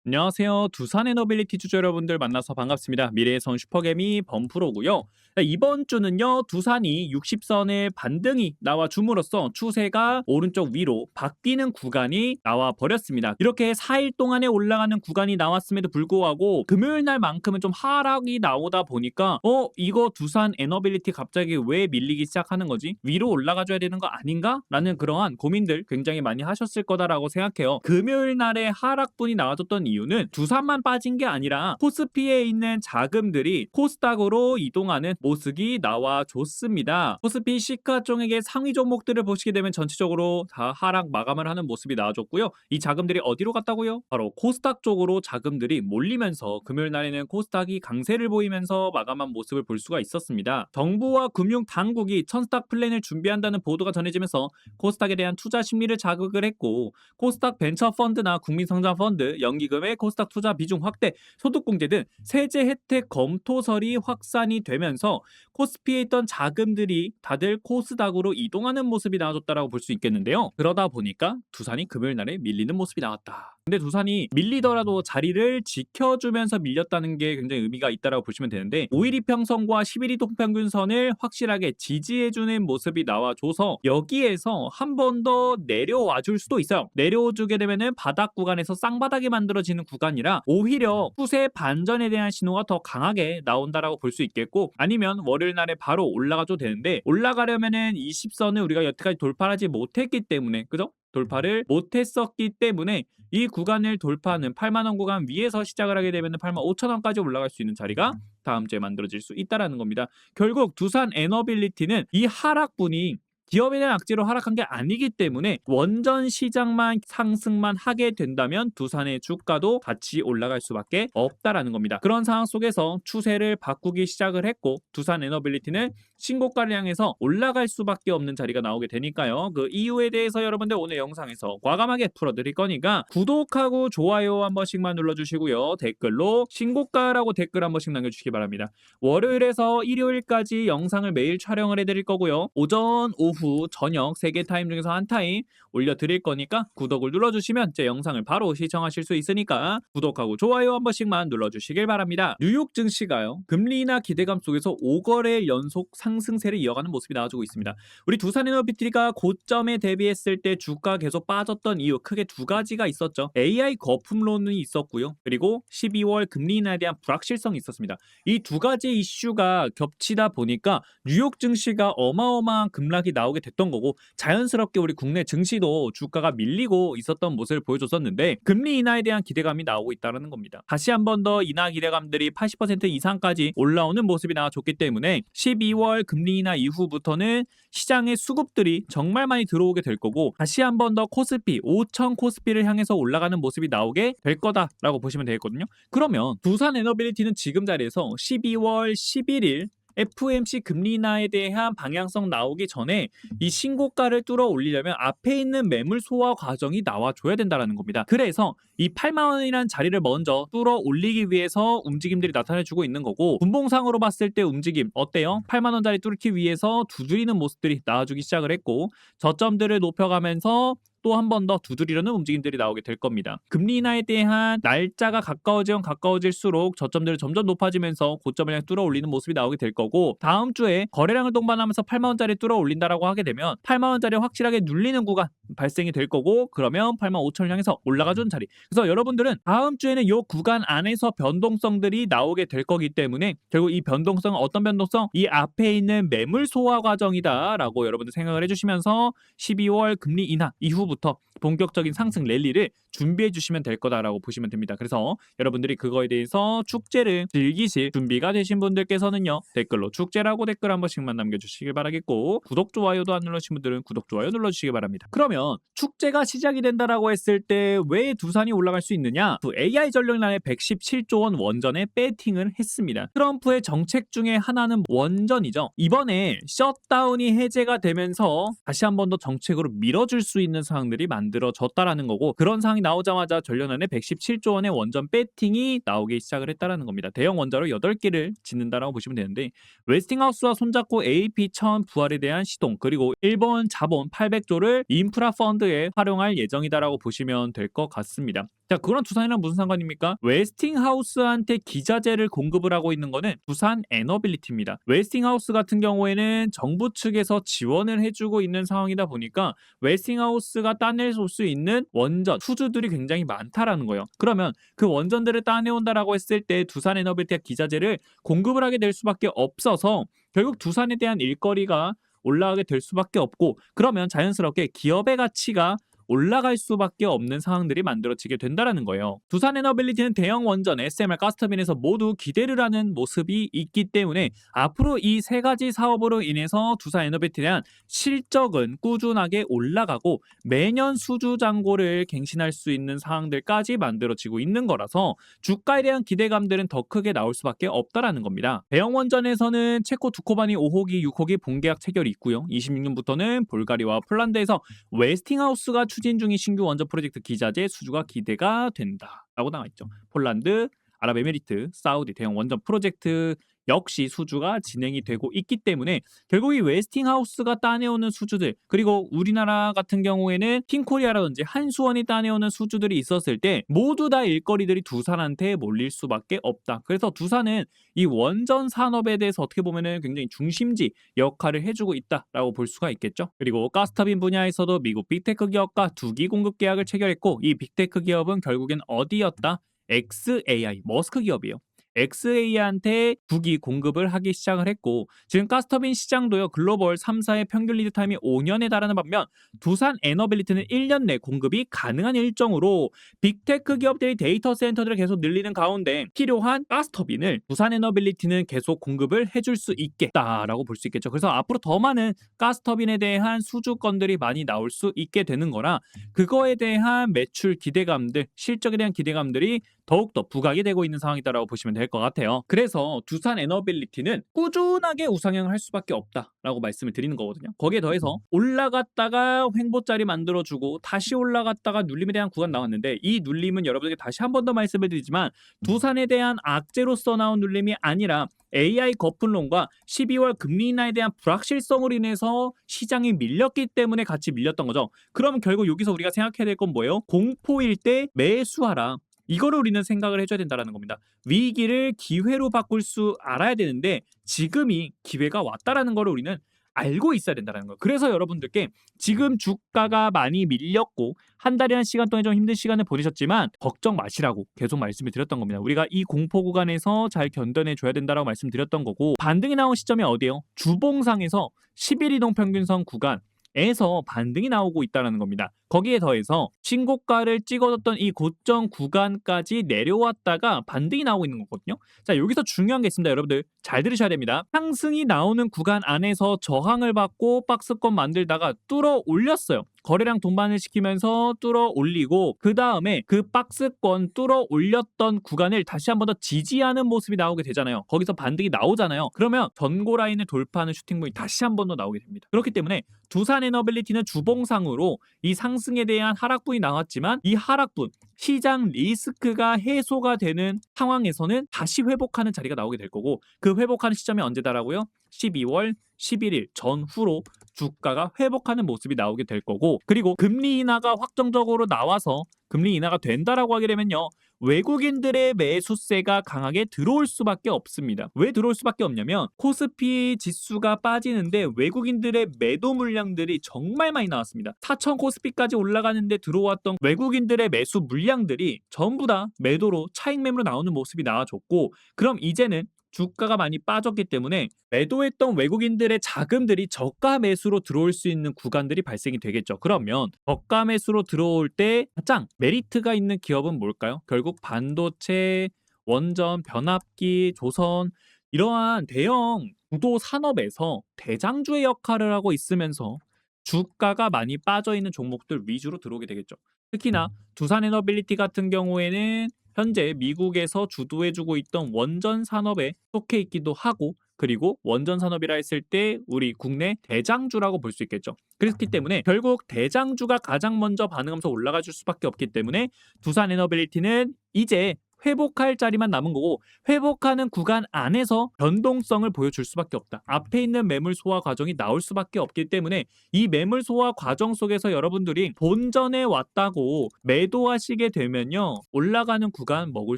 안녕하세요. 두산 에너빌리티 주주 여러분들 만나서 반갑습니다. 미래에선 슈퍼개미 범프로고요. 이번 주는요. 두산이 60선의 반등이 나와 줌으로써 추세가 오른쪽 위로 바뀌는 구간이 나와 버렸습니다. 이렇게 4일 동안에 올라가는 구간이 나왔음에도 불구하고 금요일 날만큼은 좀 하락이 나오다 보니까 이거 두산 에너빌리티 갑자기 왜 밀리기 시작하는 거지? 위로 올라가줘야 되는 거 아닌가? 라는 그러한 고민들 굉장히 많이 하셨을 거다라고 생각해요. 금요일 날에 하락분이 나와줬던 이유는 두산만 빠진 게 아니라 코스피에 있는 자금들이 코스닥으로 이동하는 모습이 나와줬습니다. 코스피 시가총액의 상위 종목들을 보시게 되면 전체적으로 다 하락 마감을 하는 모습이 나와줬고요. 이 자금들이 어디로 갔다고요? 바로 코스닥 쪽으로 자금들이 몰리면서 금요일 날에는 코스닥이 강세를 보이면서 마감한 모습을 볼 수가 있었습니다. 정부와 금융 당국이 천스탁 플랜을 준비한다는 보도가 전해지면서 코스닥에 대한 투자 심리를 자극을 했고, 코스닥 벤처 펀드나 국민성장 펀드, 연기금의 코스닥 투자 비중 확대, 소득공제 등 세제 혜택 검토설이 확산이 되면서 코스피에 있던 자금들이 다들 코스닥으로 이동하는 모습이 나와줬다라고 볼 수 있겠는데요. 그러다 보니까 두산이 금요일 날에 밀리는 모습이 나왔다. 근데 두산이 밀리더라도 자리를 지켜주면서 밀렸다는 게 굉장히 의미가 있다라고 보시면 되는데, 5일 이평선과 10일 이동평균선을 확실하게 지지해주는 모습이 나와줘서 여기에서 한 번 더 내려와 줄 수도 있어요. 내려주게 되면은 바닥 구간에서 쌍바닥이 만들어지는 구간이라 오히려 추세 반전에 대한 신호가 더 강하게 나온다라고 볼 수 있겠고, 아니면 월요일 날에 바로 올라가도 되는데, 올라가려면은 20선을 우리가 여태까지 돌파하지 못했기 때문에, 그죠? 돌파를 못했었기 때문에 이 구간을 돌파하는 8만 원 구간 위에서 시작을 하게 되면 8만 5천 원까지 올라갈 수 있는 자리가 다음 주에 만들어질 수 있다라는 겁니다. 결국 두산 에너빌리티는 이 하락분이 기업에 대한 악재로 하락한 게 아니기 때문에 원전 시장만 상승만 하게 된다면 두산의 주가도 같이 올라갈 수밖에 없다라는 겁니다. 그런 상황 속에서 추세를 바꾸기 시작을 했고, 두산 에너빌리티는 신고가를 향해서 올라갈 수밖에 없는 자리가 나오게 되니까요. 그 이유에 대해서 여러분들 오늘 영상에서 과감하게 풀어드릴 거니까 구독하고 좋아요 한 번씩만 눌러주시고요. 댓글로 신고가라고 댓글 한 번씩 남겨주시기 바랍니다. 월요일에서 일요일까지 영상을 매일 촬영을 해드릴 거고요. 오전, 오후, 저녁 3개 타임 중에서 한 타임 올려드릴 거니까 구독을 눌러주시면 제 영상을 바로 시청하실 수 있으니까 구독하고 좋아요 한 번씩만 눌러주시길 바랍니다. 뉴욕 증시가요, 금리 인하 기대감 속에서 5거래 연속 상승세를 이어가는 모습이 나와주고 있습니다. 우리 두산에너비티가 고점에 대비했을 때 주가 계속 빠졌던 이유 크게 두 가지가 있었죠. AI 거품론이 있었고요. 그리고 12월 금리 인하에 대한 불확실성이 있었습니다. 이 두 가지 이슈가 겹치다 보니까 뉴욕 증시가 어마어마한 급락이 나오게 됐던 거고, 자연스럽게 우리 국내 증시도 주가가 밀리고 있었던 모습을 보여줬었는데, 금리 인하에 대한 기대감이 나오고 있다는 겁니다. 다시 한 번 더 인하 기대감들이 80% 이상까지 올라오는 모습이 나와줬기 때문에 12월 금리 인하 이후부터는 시장의 수급들이 정말 많이 들어오게 될 거고, 다시 한 번 더 코스피 5천 코스피를 향해서 올라가는 모습이 나오게 될 거다라고 보시면 되겠거든요. 그러면 두산 에너빌리티는 지금 자리에서 12월 11일 FOMC 금리 인하에 대한 방향성 나오기 전에 이 신고가를 뚫어 올리려면 앞에 있는 매물 소화 과정이 나와줘야 된다는 겁니다. 그래서 이 8만 원이라는 자리를 먼저 뚫어 올리기 위해서 움직임들이 나타내주고 있는 거고, 분봉상으로 봤을 때 움직임 어때요? 8만 원짜리 뚫기 위해서 두드리는 모습들이 나와주기 시작을 했고, 저점들을 높여가면서 또 한 번 더 두드리려는 움직임들이 나오게 될 겁니다. 금리 인하에 대한 날짜가 가까워지면 가까워질수록 저점들이 점점 높아지면서 고점을 향해 뚫어 올리는 모습이 나오게 될 거고, 다음 주에 거래량을 동반하면서 8만 원짜리 뚫어 올린다라고 하게 되면 8만 원짜리 확실하게 눌리는 구간 발생이 될 거고, 그러면 8만 5천 을 향해서 올라가주는 자리. 그래서 여러분들은 다음 주에는 이 구간 안에서 변동성들이 나오게 될 거기 때문에 결국 이 변동성은 어떤 변동성? 이 앞에 있는 매물 소화 과정이다라고 여러분들 생각을 해주시면서 12월 금리 인하 이후부터 본격적인 상승 랠리를 준비해 주시면 될 거다라고 보시면 됩니다. 그래서 여러분들이 그거에 대해서 축제를 즐기실 준비가 되신 분들께서는요, 댓글로 축제라고 댓글 한 번씩만 남겨주시길 바라겠고, 구독 좋아요도 안 누르신 분들은 구독 좋아요 눌러주시기 바랍니다. 그러면 축제가 시작이 된다라고 했을 때 왜 두산이 올라갈 수 있느냐? AI 전력난에 117조 원 원전에 배팅을 했습니다. 트럼프의 정책 중에 하나는 원전이죠. 이번에 셧다운이 해제가 되면서 다시 한 번 더 정책으로 밀어줄 수 있는 상황들이 만들어졌다라는 거고, 그런 상황이 나오자마자 전력난에 117조 원의 원전 배팅이 나오기 시작을 했다라는 겁니다. 대형 원자로 8개를 짓는다라고 보시면 되는데, 웨스팅하우스와 손잡고 AP1000 부활에 대한 시동, 그리고 일본 자본 800조를 인프라 펀드에 활용할 예정이다라고 보시면 될 것 같습니다. 자, 그런 두산이랑 무슨 상관입니까? 웨스팅하우스한테 기자재를 공급을 하고 있는 거는 두산 에너빌리티입니다. 웨스팅하우스 같은 경우에는 정부 측에서 지원을 해주고 있는 상황이다 보니까 웨스팅하우스가 따낼 수 있는 원전, 수주들이 굉장히 많다라는 거예요. 그러면 그 원전들을 따내온다라고 했을 때 두산 에너빌리티가 기자재를 공급을 하게 될 수밖에 없어서 결국 두산에 대한 일거리가 올라가게 될 수밖에 없고, 그러면 자연스럽게 기업의 가치가 올라갈 수밖에 없는 상황들이 만들어지게 된다라는 거예요. 두산 에너빌리티는 대형 원전, SMR, 가스터빈에서 모두 기대를 하는 모습이 있기 때문에 앞으로 이 세 가지 사업으로 인해서 두산 에너빌리티에 대한 실적은 꾸준하게 올라가고 매년 수주 잔고를 갱신할 수 있는 상황들까지 만들어지고 있는 거라서 주가에 대한 기대감들은 더 크게 나올 수밖에 없다라는 겁니다. 대형 원전에서는 체코 두코바니 5호기, 6호기 본계약 체결이 있고요. 26년부터는 불가리아와 폴란드에서 웨스팅하우스가 추진 중인 신규 원전 프로젝트 기자재 수주가 기대가 된다라고 나와 있죠. 폴란드, 아랍에미리트, 사우디 대형 원전 프로젝트 역시 수주가 진행이 되고 있기 때문에 결국 이 웨스팅하우스가 따내오는 수주들, 그리고 우리나라 같은 경우에는 킹코리아라든지 한수원이 따내오는 수주들이 있었을 때 모두 다 일거리들이 두산한테 몰릴 수밖에 없다. 그래서 두산은 이 원전 산업에 대해서 어떻게 보면은 굉장히 중심지 역할을 해주고 있다라고 볼 수가 있겠죠. 그리고 가스터빈 분야에서도 미국 빅테크 기업과 2기 공급 계약을 체결했고, 이 빅테크 기업은 결국엔 어디였다? XAI, 머스크 기업이에요. XAI한테 2기 공급을 하기 시작을 했고, 지금 가스터빈 시장도요 글로벌 3사의 평균 리드 타임이 5년에 달하는 반면 두산 에너빌리티는 1년 내 공급이 가능한 일정으로 빅테크 기업들이 데이터 센터들을 계속 늘리는 가운데 필요한 가스터빈을 두산 에너빌리티는 계속 공급을 해줄 수 있겠다라고 볼 수 있겠죠. 그래서 앞으로 더 많은 가스터빈에 대한 수주 건들이 많이 나올 수 있게 되는 거라 그거에 대한 매출 기대감들, 실적에 대한 기대감들이 더욱더 부각이 되고 있는 상황이다라고 보시면 될 것 같아요. 그래서 두산 에너빌리티는 꾸준하게 우상향을 할 수밖에 없다라고 말씀을 드리는 거거든요. 거기에 더해서 올라갔다가 횡보짜리 만들어주고 다시 올라갔다가 눌림에 대한 구간 나왔는데, 이 눌림은 여러분에게 다시 한 번 더 말씀을 드리지만 두산에 대한 악재로서 나온 눌림이 아니라 AI 거품론과 12월 금리 인하에 대한 불확실성으로 인해서 시장이 밀렸기 때문에 같이 밀렸던 거죠. 그러면 결국 여기서 우리가 생각해야 될 건 뭐예요? 공포일 때 매수하라. 이거를 우리는 생각을 해줘야 된다는 겁니다. 위기를 기회로 바꿀 수 알아야 되는데 지금이 기회가 왔다라는 거를 우리는 알고 있어야 된다는 거예요. 그래서 여러분들께 지금 주가가 많이 밀렸고 한 달이라는 시간 동안 좀 힘든 시간을 보내셨지만 걱정 마시라고 계속 말씀을 드렸던 겁니다. 우리가 이 공포 구간에서 잘 견뎌내 줘야 된다라고 말씀드렸던 거고, 반등이 나온 시점이 어디예요? 주봉상에서 11 이동 평균선 구간 에서 반등이 나오고 있다는 겁니다. 거기에 더해서 신고가를 찍어줬던 이 고점 구간까지 내려왔다가 반등이 나오고 있는 거거든요. 자, 여기서 중요한 게 있습니다. 여러분들 잘 들으셔야 됩니다. 상승이 나오는 구간 안에서 저항을 받고 박스권 만들다가 뚫어 올렸어요. 거래량 동반을 시키면서 뚫어 올리고, 그 다음에 그 박스권 뚫어 올렸던 구간을 다시 한 번 더 지지하는 모습이 나오게 되잖아요. 거기서 반등이 나오잖아요. 그러면 전고 라인을 돌파하는 슈팅분이 다시 한 번 더 나오게 됩니다. 그렇기 때문에 두산 에너빌리티는 주봉상으로 이 상승에 대한 하락분이 나왔지만 이 하락분, 시장 리스크가 해소가 되는 상황에서는 다시 회복하는 자리가 나오게 될 거고, 그 회복하는 시점이 언제다라고요? 12월 11일 전후로 주가가 회복하는 모습이 나오게 될 거고, 그리고 금리 인하가 확정적으로 나와서 금리 인하가 된다라고 하게 되면요, 외국인들의 매수세가 강하게 들어올 수밖에 없습니다. 왜 들어올 수밖에 없냐면 코스피 지수가 빠지는데 외국인들의 매도 물량들이 정말 많이 나왔습니다. 4천 코스피까지 올라가는데 들어왔던 외국인들의 매수 물량들이 전부 다 매도로 차익 매물로 나오는 모습이 나와줬고, 그럼 이제는 주가가 많이 빠졌기 때문에 매도했던 외국인들의 자금들이 저가 매수로 들어올 수 있는 구간들이 발생이 되겠죠. 그러면 저가 매수로 들어올 때 가장 메리트가 있는 기업은 뭘까요? 결국 반도체, 원전, 변압기, 조선, 이러한 대형 구도 산업에서 대장주의 역할을 하고 있으면서 주가가 많이 빠져있는 종목들 위주로 들어오게 되겠죠. 특히나 두산에너빌리티 같은 경우에는 현재 미국에서 주도해주고 있던 원전 산업에 속해 있기도 하고, 그리고 원전 산업이라 했을 때 우리 국내 대장주라고 볼 수 있겠죠. 그렇기 때문에 결국 대장주가 가장 먼저 반응하면서 올라가 줄 수밖에 없기 때문에 두산에너빌리티는 이제 회복할 자리만 남은 거고 회복하는 구간 안에서 변동성을 보여줄 수밖에 없다. 앞에 있는 매물 소화 과정이 나올 수밖에 없기 때문에 이 매물 소화 과정 속에서 여러분들이 본전에 왔다고 매도하시게 되면요. 올라가는 구간 먹을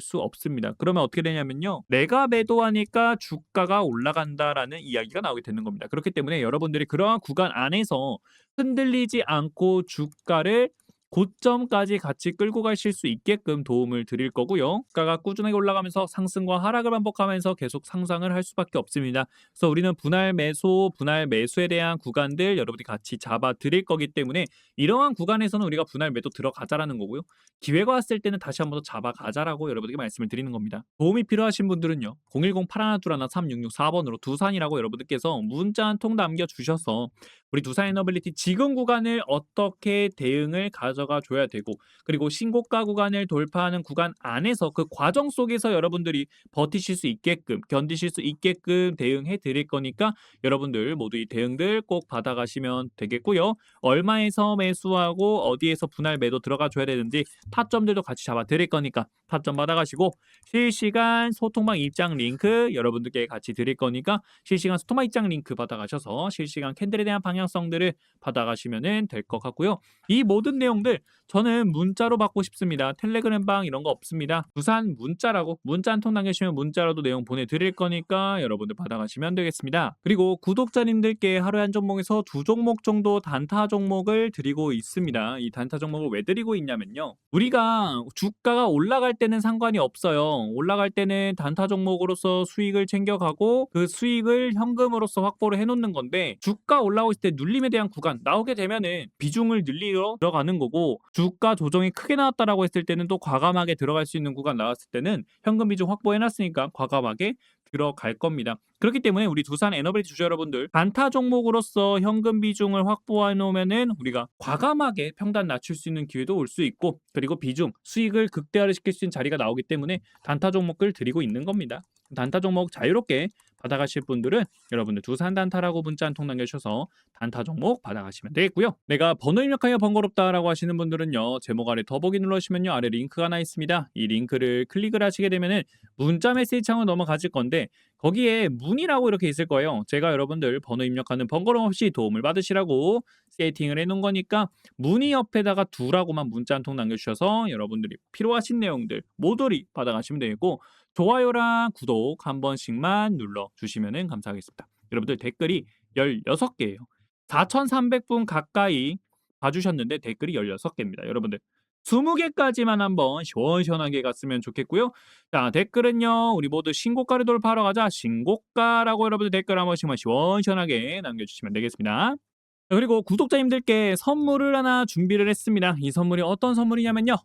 수 없습니다. 그러면 어떻게 되냐면요. 내가 매도하니까 주가가 올라간다라는 이야기가 나오게 되는 겁니다. 그렇기 때문에 여러분들이 그러한 구간 안에서 흔들리지 않고 주가를 고점까지 같이 끌고 가실 수 있게끔 도움을 드릴 거고요. 주가가 꾸준하게 올라가면서 상승과 하락을 반복하면서 계속 상상을 할 수밖에 없습니다. 그래서 우리는 분할 매수, 분할 매수에 대한 구간들 여러분들이 같이 잡아 드릴 거기 때문에 이러한 구간에서는 우리가 분할 매도 들어가자라는 거고요. 기회가 왔을 때는 다시 한번 더 잡아가자라고 여러분들에게 말씀을 드리는 겁니다. 도움이 필요하신 분들은요. 010-8121-3664번으로 두산이라고 여러분들께서 문자 한 통 남겨주셔서 우리 두산 에너빌리티 지금 구간을 어떻게 대응을 가져가 줘야 되고 그리고 신고가 구간을 돌파하는 구간 안에서 그 과정 속에서 여러분들이 버티실 수 있게끔 견디실 수 있게끔 대응해 드릴 거니까 여러분들 모두 이 대응들 꼭 받아가시면 되겠고요. 얼마에서 매수하고 어디에서 분할 매도 들어가 줘야 되는지 타점들도 같이 잡아 드릴 거니까 타점 받아가시고 실시간 소통방 입장 링크 여러분들께 같이 드릴 거니까 실시간 소통방 입장 링크 받아가셔서 실시간 캔들에 대한 방향성들을 받아가시면 될 것 같고요. 이 모든 내용들 저는 문자로 받고 싶습니다. 텔레그램방 이런 거 없습니다. 두산 문자라고 문자 한 통 남겨주시면 문자로도 내용 보내드릴 거니까 여러분들 받아가시면 되겠습니다. 그리고 구독자님들께 하루에 한 종목에서 두 종목 정도 단타 종목을 드리고 있습니다. 이 단타 종목을 왜 드리고 있냐면요. 우리가 주가가 올라갈 때는 상관이 없어요. 올라갈 때는 단타 종목으로서 수익을 챙겨가고 그 수익을 현금으로서 확보를 해놓는 건데 주가 올라오고 있을 때 눌림에 대한 구간 나오게 되면은 비중을 늘리러 들어가는 거고 주가 조정이 크게 나왔다라고 했을 때는 또 과감하게 들어갈 수 있는 구간 나왔을 때는 현금 비중 확보해놨으니까 과감하게 들어갈 겁니다. 그렇기 때문에 우리 두산 에너빌리티 주주 여러분들 단타 종목으로서 현금 비중을 확보해 놓으면은 우리가 과감하게 평단 낮출 수 있는 기회도 올 수 있고 그리고 비중 수익을 극대화를 시킬 수 있는 자리가 나오기 때문에 단타 종목을 드리고 있는 겁니다. 단타 종목 자유롭게 받아가실 분들은 여러분들 두산 단타라고 문자 한 통 남겨주셔서 단타 종목 받아가시면 되겠고요. 내가 번호 입력하여 번거롭다라고 하시는 분들은요. 제목 아래 더보기 눌러주시면요. 아래 링크가 하나 있습니다. 이 링크를 클릭을 하시게 되면은 문자 메시지 창으로 넘어가실 건데 거기에 문의라고 이렇게 있을 거예요. 제가 여러분들 번호 입력하는 번거로움 없이 도움을 받으시라고 세팅을 해놓은 거니까 문의 옆에다가 두라고만 문자 한 통 남겨주셔서 여러분들이 필요하신 내용들 모조리 받아가시면 되고 좋아요랑 구독 한 번씩만 눌러주시면 감사하겠습니다. 여러분들 댓글이 16개예요. 4,300분 가까이 봐주셨는데 댓글이 16개입니다. 여러분들 20개까지만 한번 시원시원하게 갔으면 좋겠고요. 자 댓글은요. 우리 모두 신고가를 돌파하러 가자. 신고가라고 여러분들 댓글 한 번씩만 시원시원하게 남겨주시면 되겠습니다. 그리고 구독자님들께 선물을 하나 준비를 했습니다. 이 선물이 어떤 선물이냐면요.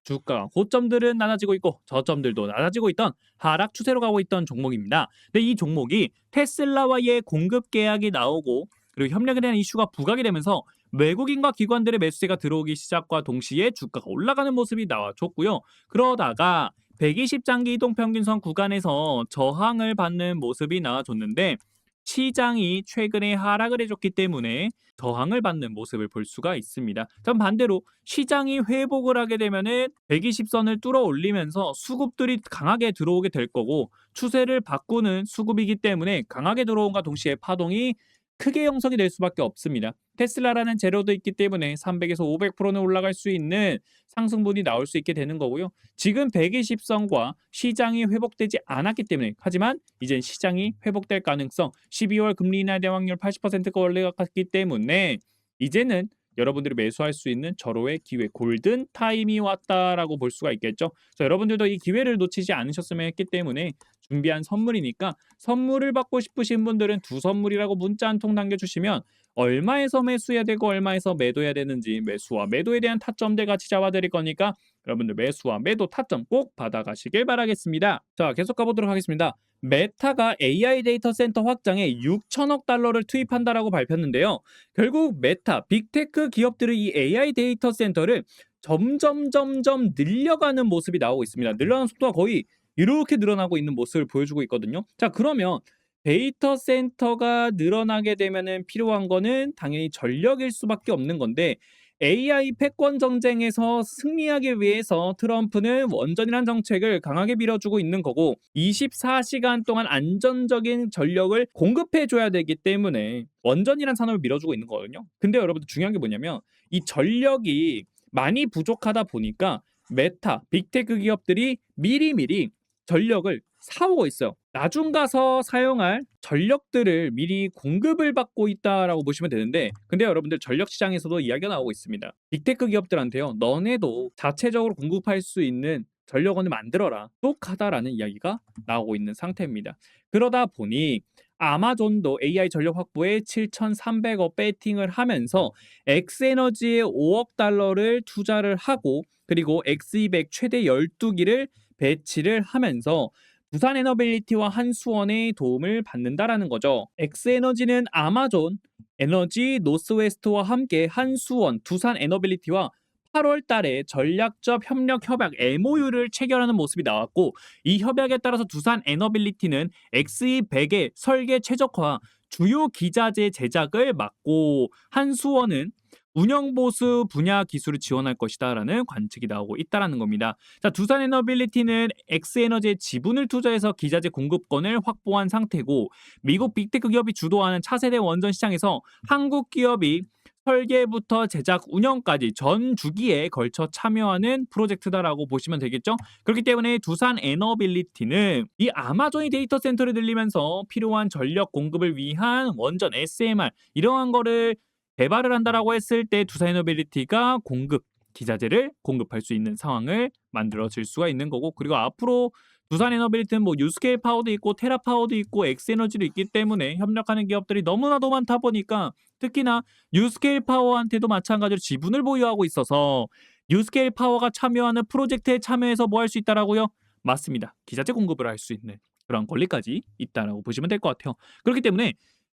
주가 고점들은 낮아지고 있고 저점들도 낮아지고 있던 하락 추세로 가고 있던 종목입니다. 근데 이 종목이 테슬라와의 공급 계약이 나오고 그리고 협력에 대한 이슈가 부각이 되면서 외국인과 기관들의 매수세가 들어오기 시작과 동시에 주가가 올라가는 모습이 나와줬고요. 그러다가 120장기 이동평균선 구간에서 저항을 받는 모습이 나와줬는데 시장이 최근에 하락을 해줬기 때문에 저항을 받는 모습을 볼 수가 있습니다. 전 반대로 시장이 회복을 하게 되면은 120선을 뚫어 올리면서 수급들이 강하게 들어오게 될 거고 추세를 바꾸는 수급이기 때문에 강하게 들어온과 동시에 파동이 크게 형성이 될 수밖에 없습니다. 테슬라라는 재료도 있기 때문에 300에서 500%는 올라갈 수 있는 상승분이 나올 수 있게 되는 거고요. 지금 120선과 시장이 회복되지 않았기 때문에 하지만 이제 시장이 회복될 가능성 12월 금리 인하 대확률 80%가 올라갔기 때문에 이제는 여러분들이 매수할 수 있는 절호의 기회 골든 타임이 왔다라고 볼 수가 있겠죠. 그래서 여러분들도 이 기회를 놓치지 않으셨으면 했기 때문에 준비한 선물이니까 선물을 받고 싶으신 분들은 두 선물이라고 문자 한 통 남겨주시면 얼마에서 매수해야 되고 얼마에서 매도해야 되는지 매수와 매도에 대한 타점들 같이 잡아드릴 거니까 여러분들 매수와 매도 타점 꼭 받아가시길 바라겠습니다. 자 계속 가보도록 하겠습니다. 메타가 AI 데이터 센터 확장에 6천억 달러를 투입한다라고 밝혔는데요. 결국 메타, 빅테크 기업들의 이 AI 데이터 센터를 점점 늘려가는 모습이 나오고 있습니다. 늘어나는 속도가 거의 이렇게 늘어나고 있는 모습을 보여주고 있거든요. 자 그러면 데이터 센터가 늘어나게 되면은 필요한 거는 당연히 전력일 수밖에 없는 건데 AI 패권 정쟁에서 승리하기 위해서 트럼프는 원전이란 정책을 강하게 밀어주고 있는 거고 24시간 동안 안전적인 전력을 공급해 줘야 되기 때문에 원전이란 산업을 밀어주고 있는 거거든요. 근데 여러분들 중요한 게 뭐냐면 이 전력이 많이 부족하다 보니까 메타, 빅테크 기업들이 미리미리 전력을 사오고 있어요. 나중 가서 사용할 전력들을 미리 공급을 받고 있다라고 보시면 되는데 근데 여러분들 전력 시장에서도 이야기가 나오고 있습니다. 빅테크 기업들한테요. 너네도 자체적으로 공급할 수 있는 전력원을 만들어라. 똑하다라는 이야기가 나오고 있는 상태입니다. 그러다 보니 아마존도 AI 전력 확보에 7,300억 배팅을 하면서 엑스에너지에 5억 달러를 투자를 하고 그리고 X200 최대 12기를 배치를 하면서 두산 에너빌리티와 한수원의 도움을 받는다라는 거죠. 엑스에너지는 아마존, 에너지 노스웨스트와 함께 한수원, 두산 에너빌리티와 8월 달에 전략적 협력 MOU를 체결하는 모습이 나왔고 이 협약에 따라서 두산 에너빌리티는 X200의 설계 최적화, 주요 기자재 제작을 맡고 한수원은 운영 보수 분야 기술을 지원할 것이다라는 관측이 나오고 있다라는 겁니다. 자, 두산 에너빌리티는 엑스에너지에 지분을 투자해서 기자재 공급권을 확보한 상태고 미국 빅테크 기업이 주도하는 차세대 원전 시장에서 한국 기업이 설계부터 제작, 운영까지 전 주기에 걸쳐 참여하는 프로젝트다라고 보시면 되겠죠. 그렇기 때문에 두산 에너빌리티는 이 아마존이 데이터 센터를 늘리면서 필요한 전력 공급을 위한 원전 SMR 이러한 거를 개발을 한다라고 했을 때 두산에너빌리티가 공급 기자재를 공급할 수 있는 상황을 만들어질 수가 있는 거고 그리고 앞으로 두산에너빌리티는 뭐 유스케일 파워도 있고 테라파워도 있고 엑스에너지도 있기 때문에 협력하는 기업들이 너무나도 많다 보니까 특히나 유스케일 파워한테도 마찬가지로 지분을 보유하고 있어서 유스케일 파워가 참여하는 프로젝트에 참여해서 뭐 할 수 있다라고요? 맞습니다. 기자재 공급을 할 수 있는 그런 권리까지 있다라고 보시면 될 것 같아요. 그렇기 때문에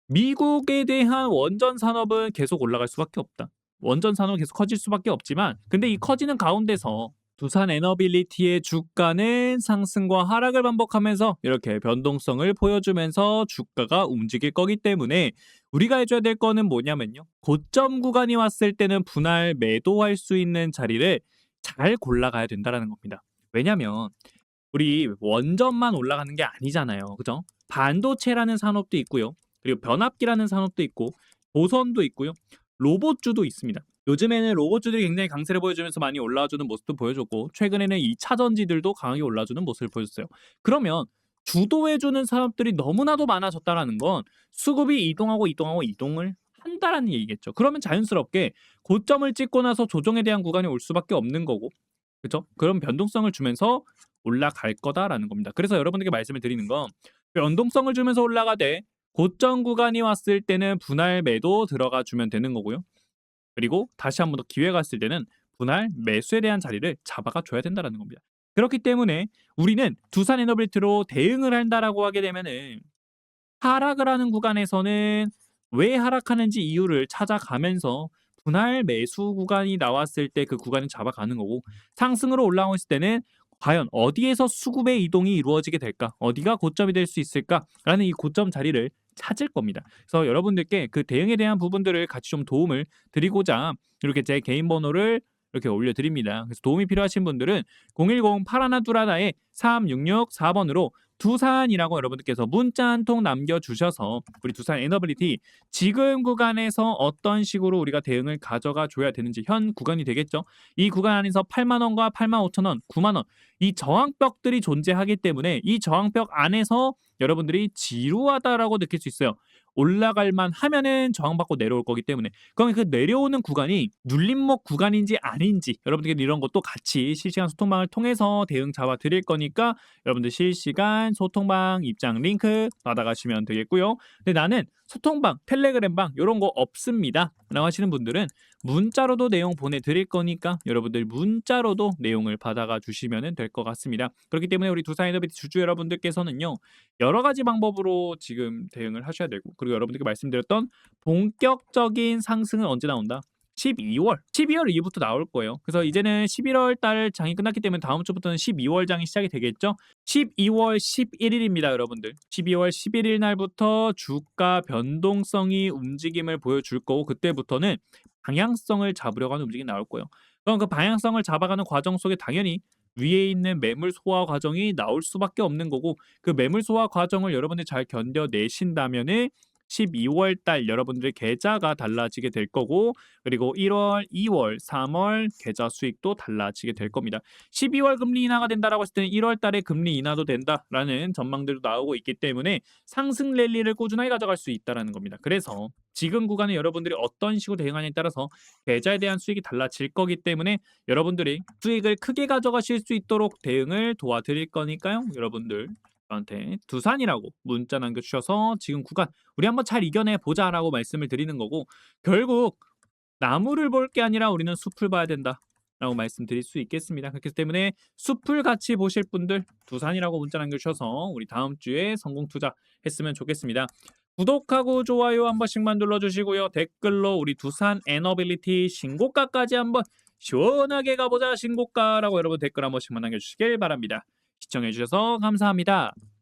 미국에 대한 원전 산업은 계속 올라갈 수밖에 없다. 원전 산업은 계속 커질 수밖에 없지만 근데 이 커지는 가운데서 두산 에너빌리티의 주가는 상승과 하락을 반복하면서 이렇게 변동성을 보여주면서 주가가 움직일 거기 때문에 우리가 해줘야 될 거는 뭐냐면요. 고점 구간이 왔을 때는 분할 매도할 수 있는 자리를 잘 골라가야 된다는 겁니다. 왜냐면 우리 원전만 올라가는 게 아니잖아요. 그죠? 반도체라는 산업도 있고요. 그리고 변압기라는 산업도 있고 보선도 있고요. 로봇주도 있습니다. 요즘에는 로봇주들이 굉장히 강세를 보여주면서 많이 올라와주는 모습도 보여줬고 최근에는 이 차전지들도 강하게 올라주는 모습을 보여줬어요. 그러면 주도해주는 산업들이 너무나도 많아졌다라는 건 수급이 이동을 한다라는 얘기겠죠. 그러면 자연스럽게 고점을 찍고 나서 조정에 대한 구간이 올 수밖에 없는 거고 그죠? 그런 변동성을 주면서 올라갈 거다라는 겁니다. 그래서 여러분들께 말씀을 드리는 건 변동성을 주면서 올라가되 고점 구간이 왔을 때는 분할 매도 들어가 주면 되는 거고요. 그리고 다시 한 번 더 기회가 왔을 때는 분할 매수에 대한 자리를 잡아가 줘야 된다는 겁니다. 그렇기 때문에 우리는 두산 에너빌리티로 대응을 한다라고 하게 되면은 하락을 하는 구간에서는 왜 하락하는지 이유를 찾아가면서 분할 매수 구간이 나왔을 때 그 구간을 잡아가는 거고 상승으로 올라오고 있을 때는 과연 어디에서 수급의 이동이 이루어지게 될까? 어디가 고점이 될 수 있을까?라는 이 고점 자리를 찾을 겁니다. 그래서 여러분들께 그 대응에 대한 부분들을 같이 좀 도움을 드리고자 이렇게 제 개인 번호를 이렇게 올려드립니다. 그래서 도움이 필요하신 분들은 010-8121-3664번으로 두산이라고 여러분들께서 문자 한 통 남겨주셔서 우리 두산 에너빌리티 지금 구간에서 어떤 식으로 우리가 대응을 가져가 줘야 되는지 현 구간이 되겠죠. 이 구간 안에서 8만 원과 8만 5천 원, 9만 원 이 저항벽들이 존재하기 때문에 이 저항벽 안에서 여러분들이 지루하다라고 느낄 수 있어요. 올라갈만 하면은 저항받고 내려올 거기 때문에 그럼 그 내려오는 구간이 눌림목 구간인지 아닌지 여러분들께 이런 것도 같이 실시간 소통방을 통해서 대응 잡아 드릴 거니까 여러분들 실시간 소통방 입장 링크 받아가시면 되겠고요. 근데 나는 소통방, 텔레그램방 이런 거 없습니다 라고 하시는 분들은 문자로도 내용 보내드릴 거니까 여러분들 문자로도 내용을 받아가 주시면 될 것 같습니다. 그렇기 때문에 우리 두산에너비티 주주 여러분들께서는요. 여러 가지 방법으로 지금 대응을 하셔야 되고 그리고 여러분들께 말씀드렸던 본격적인 상승은 언제 나온다? 12월 이후부터 나올 거예요. 그래서 이제는 11월 달 장이 끝났기 때문에 다음 주부터는 12월 장이 시작이 되겠죠. 12월 11일입니다, 여러분들. 12월 11일 날부터 주가 변동성이 움직임을 보여줄 거고 그때부터는 방향성을 잡으려고 하는 움직임이 나올 거예요. 그럼 그 방향성을 잡아가는 과정 속에 당연히 위에 있는 매물 소화 과정이 나올 수밖에 없는 거고 그 매물 소화 과정을 여러분들이 잘 견뎌내신다면은 12월 달 여러분들의 계좌가 달라지게 될 거고 그리고 1월, 2월, 3월 계좌 수익도 달라지게 될 겁니다. 12월 금리 인하가 된다라고 했을 때는 1월 달에 금리 인하도 된다라는 전망들도 나오고 있기 때문에 상승 랠리를 꾸준하게 가져갈 수 있다라는 겁니다. 그래서 지금 구간에 여러분들이 어떤 식으로 대응하냐에 따라서 계좌에 대한 수익이 달라질 거기 때문에 여러분들이 수익을 크게 가져가실 수 있도록 대응을 도와드릴 거니까요. 여러분들 저한테 두산이라고 문자 남겨주셔서 지금 구간 우리 한번 잘 이겨내 보자라고 말씀을 드리는 거고 결국 나무를 볼 게 아니라 우리는 숲을 봐야 된다라고 말씀드릴 수 있겠습니다. 그렇기 때문에 숲을 같이 보실 분들 두산이라고 문자 남겨주셔서 우리 다음 주에 성공 투자했으면 좋겠습니다. 구독하고 좋아요 한 번씩만 눌러주시고요. 댓글로 우리 두산 에너빌리티 신고가까지 한번 시원하게 가보자 신고가라고 여러분 댓글 한 번씩만 남겨주시길 바랍니다. 시청해주셔서 감사합니다.